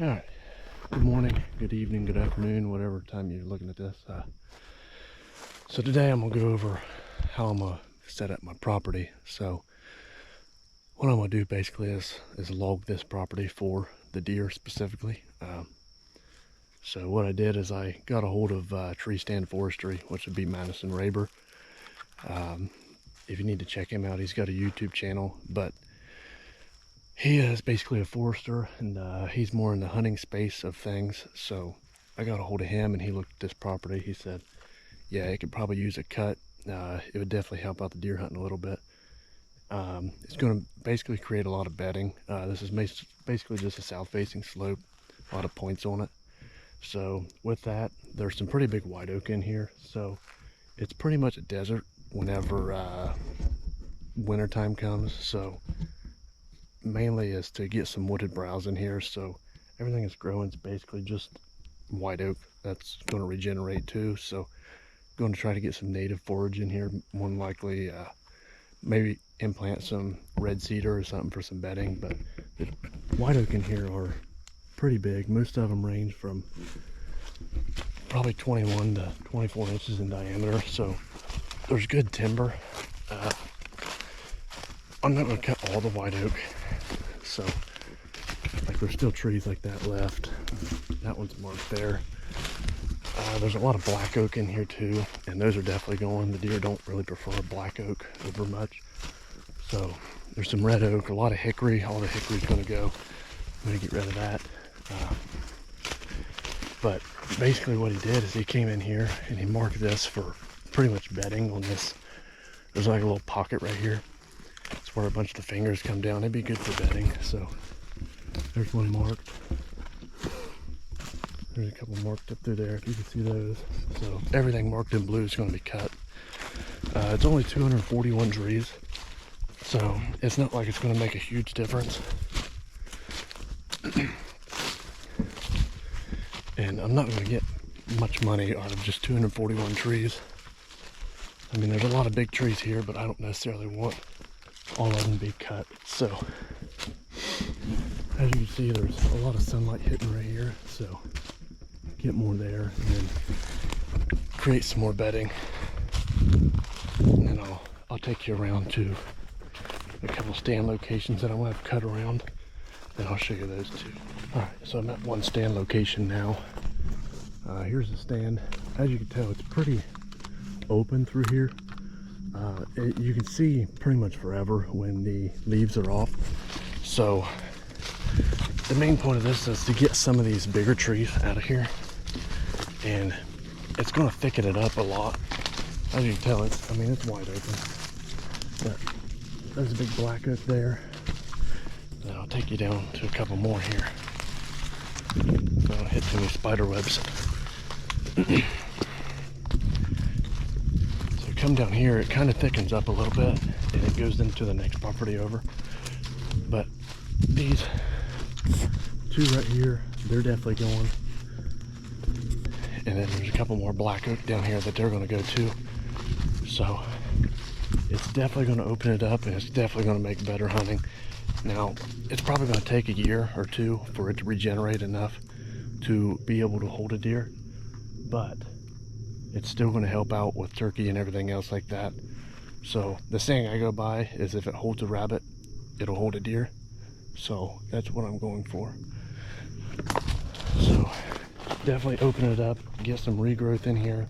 All right. Good morning, good evening, good afternoon, whatever time you're looking at this. So today I'm gonna go over how I'm gonna set up my property. So what I'm gonna do basically is log this property for the deer specifically. So what I did is I got a hold of Tree Stand Forestry, which would be Madison Raber. If you need to check him out, he's got a YouTube channel, but he is basically a forester, and he's more in the hunting space of things. So I got a hold of him, and he looked at this property. He said, yeah, it could probably use a cut. It would definitely help out the deer hunting a little bit. It's going to basically create a lot of bedding. This is basically just a south-facing slope, a lot of points on it. So with that, there's some pretty big white oak in here. So it's pretty much a desert whenever wintertime comes. So mainly is to get some wooded browse in here. So everything that's growing is basically just white oak that's going to regenerate too. So going to try to get some native forage in here, more than likely maybe implant some red cedar or something for some bedding. But the white oak in here are pretty big. Most of them range from probably 21 to 24 inches in diameter, so there's good timber. I'm not going to cut all the white oak, so like there's still trees like that left. That one's marked there. There's a lot of black oak in here too, and those are definitely going. The deer don't really prefer black oak over much. So there's some red oak, a lot of hickory. All the hickory's going to go. I'm going to get rid of that. But basically what he did is he came in here and he marked this for pretty much bedding on this. There's like a little pocket right here. It's where a bunch of the fingers come down. It'd be good for bedding. So there's one marked. There's a couple marked up through there, if you can see those. So everything marked in blue is going to be cut. It's only 241 trees, so it's not like it's going to make a huge difference. And I'm not going to get much money out of just 241 trees. I mean, there's a lot of big trees here, but I don't necessarily want all of them to be cut. So as you can see, there's a lot of sunlight hitting right here, so get more there and then create some more bedding, and then I'll take you around to a couple stand locations that I want to cut around, and I'll show you those too. All right, so I'm at one stand location now. Here's the stand. As you can tell, it's pretty open through here. You can see pretty much forever when the leaves are off. So the main point of this is to get some of these bigger trees out of here, and it's going to thicken it up a lot. As you can tell, it's wide open. But there's a big black oak there. Then I'll take you down to a couple more here. So I don't hit too many spider webs. So come down here, it kind of thickens up a little bit, and it goes into the next property over. But these two right here, they're definitely going. And then there's a couple more black oak down here that they're going to go to. So it's definitely going to open it up, and it's definitely going to make better hunting. Now, it's probably going to take a year or two for it to regenerate enough to be able to hold a deer, but it's still going to help out with turkey and everything else like that. So the saying I go by is, if it holds a rabbit, it'll hold a deer. So that's what I'm going for. So definitely open it up, get some regrowth in here,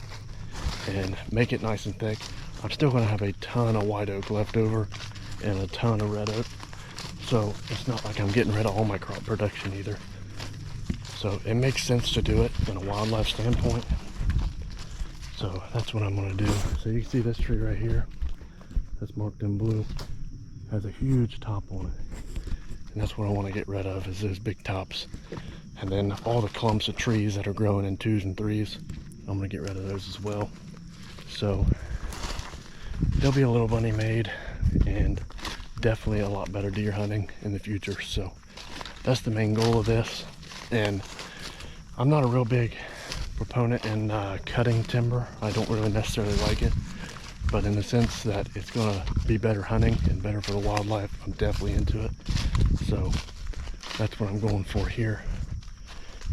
and make it nice and thick. I'm still going to have a ton of white oak left over and a ton of red oak. So it's not like I'm getting rid of all my crop production either. So it makes sense to do it in a wildlife standpoint. So that's what I'm going to do. So you can see this tree right here that's marked in blue has a huge top on it. And that's what I want to get rid of, is those big tops. And then all the clumps of trees that are growing in 2s and 3s, I'm going to get rid of those as well. So there'll be a little money made, and definitely a lot better deer hunting in the future. So that's the main goal of this. And I'm not a real big proponent in cutting timber. I don't really necessarily like it, but in the sense that it's going to be better hunting and better for the wildlife, I'm definitely into it. So that's what I'm going for here.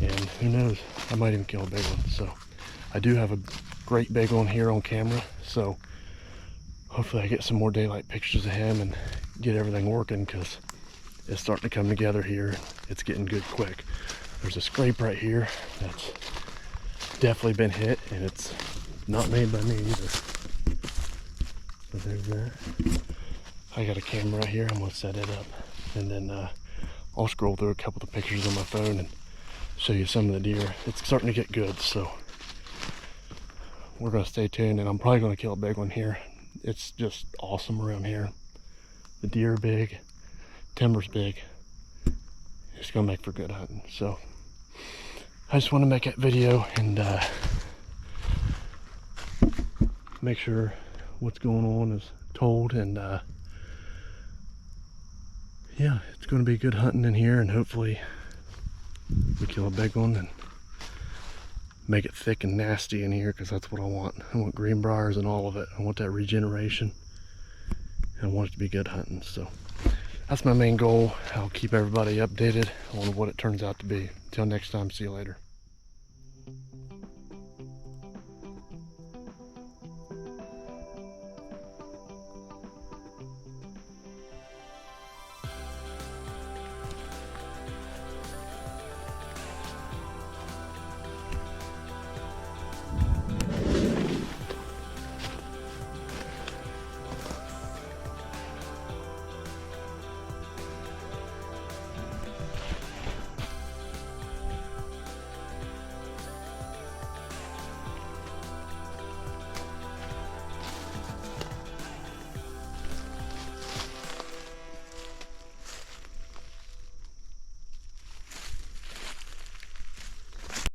And who knows, I might even kill a big one. So I do have a great big one here on camera, so hopefully I get some more daylight pictures of him and get everything working, because it's starting to come together here. It's getting good quick. There's a scrape right here that's definitely been hit, and it's not made by me either. So there's that. I got a camera right here. I'm gonna set it up, and then I'll scroll through a couple of the pictures on my phone and show you some of the deer. It's starting to get good, so we're gonna stay tuned, and I'm probably gonna kill a big one here. It's just awesome around here. The deer are big, timber's big. It's gonna make for good hunting. So I just want to make that video and make sure what's going on is told, and yeah, it's going to be good hunting in here, and hopefully we kill a big one and make it thick and nasty in here, because that's what I want. I want greenbriers and all of it. I want that regeneration, and I want it to be good hunting. So that's my main goal. I'll keep everybody updated on what it turns out to be. Until next time, see you later.